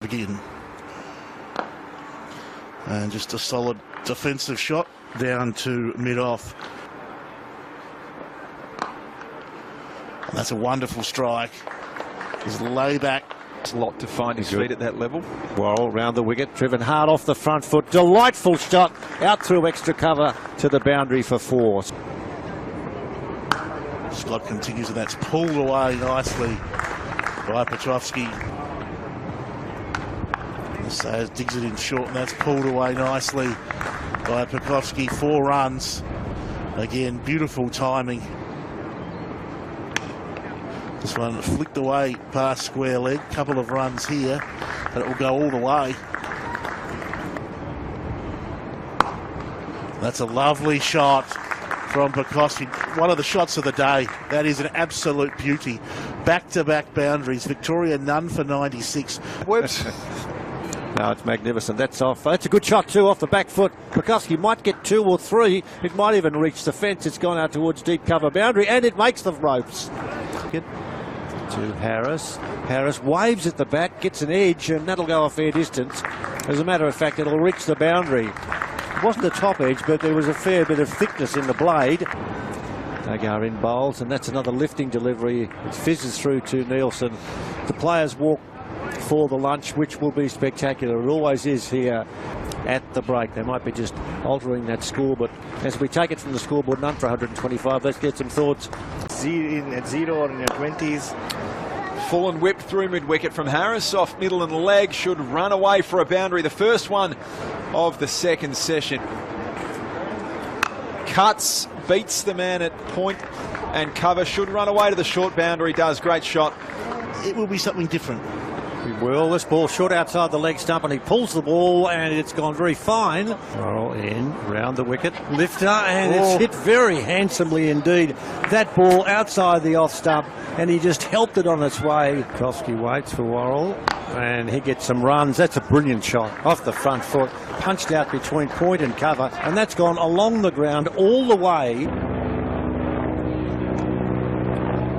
begin. And just a solid defensive shot down to mid-off. And that's a wonderful strike. His layback. It's a lot to find his feet at that level. Worrell round the wicket, driven hard off the front foot. Delightful shot out through extra cover to the boundary for 4. Scott continues, and that's pulled away nicely by Pucovski. Sayers digs it in short, and that's pulled away nicely by Pucovski. 4 runs. Again, beautiful timing. This one flicked away past square leg. Couple of runs here, but it will go all the way. That's a lovely shot from Pucovski. One of the shots of the day. That is an absolute beauty. Back-to-back boundaries. Victoria none for 96. Whoops. No, it's magnificent. That's off. That's a good shot too, off the back foot. Pucovski might get 2 or 3. It might even reach the fence. It's gone out towards deep cover boundary, and it makes the ropes. To Harris. Harris waves at the bat, gets an edge, and that'll go a fair distance. As a matter of fact, it'll reach the boundary. It wasn't the top edge, but there was a fair bit of thickness in the blade. Dagar in bowls, and that's another lifting delivery. It fizzes through to Nielsen. The players walk for the lunch, which will be spectacular. It always is here at the break. They might be just altering that score, but as we take it from the scoreboard, none for 125. Let's get some thoughts. At 0 or in your 20s. Full and whipped through mid-wicket from Harris, off middle and leg, should run away for a boundary. The first one of the second session. Cuts, beats the man at point and cover, should run away to the short boundary, does. Great shot. It will be something different. Well, this ball short outside the leg stump, and he pulls the ball, and it's gone very fine. Worrell in, round the wicket, lifter, and it's hit very handsomely indeed. That ball outside the off stump, and he just helped it on its way. Pucovski waits for Worrell, and he gets some runs. That's a brilliant shot off the front foot, punched out between point and cover, and that's gone along the ground all the way.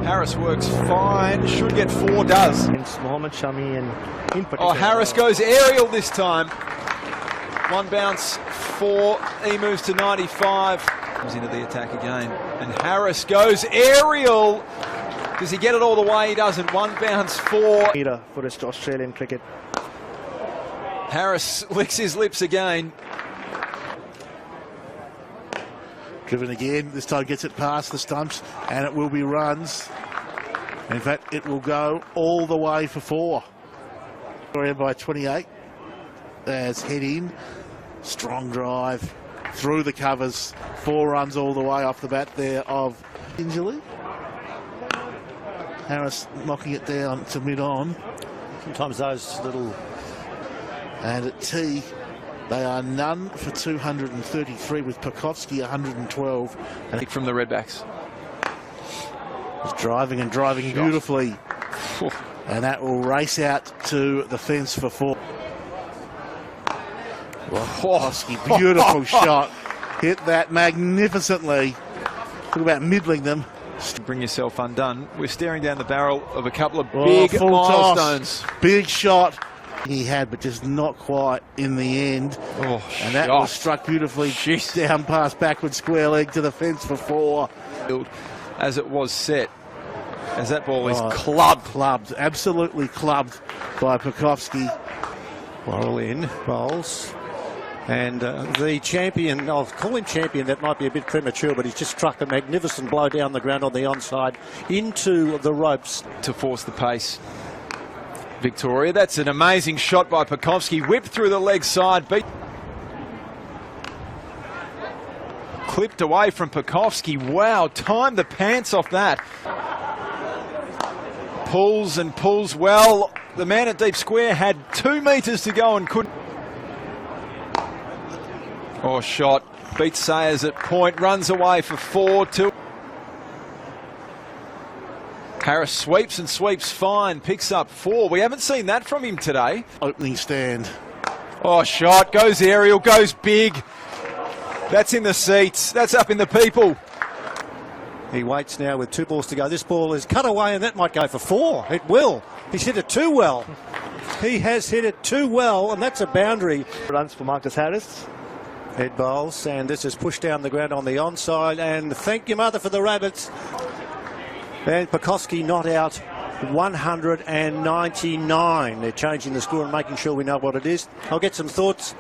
Harris works fine, should get 4, does. Mohammad Shami and in particular. Oh, Harris goes aerial this time. 1 bounce, 4. He moves to 95. Comes into the attack again. And Harris goes aerial. Does he get it all the way? He doesn't. 1 bounce, 4. For Australian cricket. Harris licks his lips again. Driven again, this time gets it past the stumps, and it will be runs. In fact, it will go all the way for 4. Victoria by 28. There's head in, strong drive through the covers. 4 runs all the way off the bat there of Injally. Harris knocking it down to mid-on. Sometimes those little... And at tee, they are none for 233 with Pucovski 112. And from the Redbacks. He's driving and driving beautifully. And that will race out to the fence for 4. Pucovski, beautiful shot. Hit that magnificently. Talk about middling them. Bring yourself undone. We're staring down the barrel of a couple of big full milestones. Toss. Big shot. He had, but just not quite in the end. And that was struck beautifully down past backward square leg to the fence for 4. As it was set, as that ball is clubbed, absolutely clubbed by Pucovski. Worrell in, bowls. And the champion, I'll call him champion, that might be a bit premature, but he's just struck a magnificent blow down the ground on the onside into the ropes. To force the pace. Victoria, that's an amazing shot by Pucovski. Whipped through the leg side, beat. Clipped away from Pucovski. Wow, timed the pants off that. Pulls and pulls well. The man at deep square had 2 metres to go and couldn't. Oh, shot. Beats Sayers at point. Runs away for 4-2. Harris sweeps and sweeps fine. Picks up 4. We haven't seen that from him today. Opening stand. Oh, shot. Goes aerial. Goes big. That's in the seats. That's up in the people. He waits now with 2 balls to go. This ball is cut away, and that might go for 4. It will. He's hit it too well. He has hit it too well, and that's a boundary. Runs for Marcus Harris. Head bowls, and this is pushed down the ground on the onside, and thank you, mother, for the rabbits. And Pucovski not out 199. They're changing the score and making sure we know what it is. I'll get some thoughts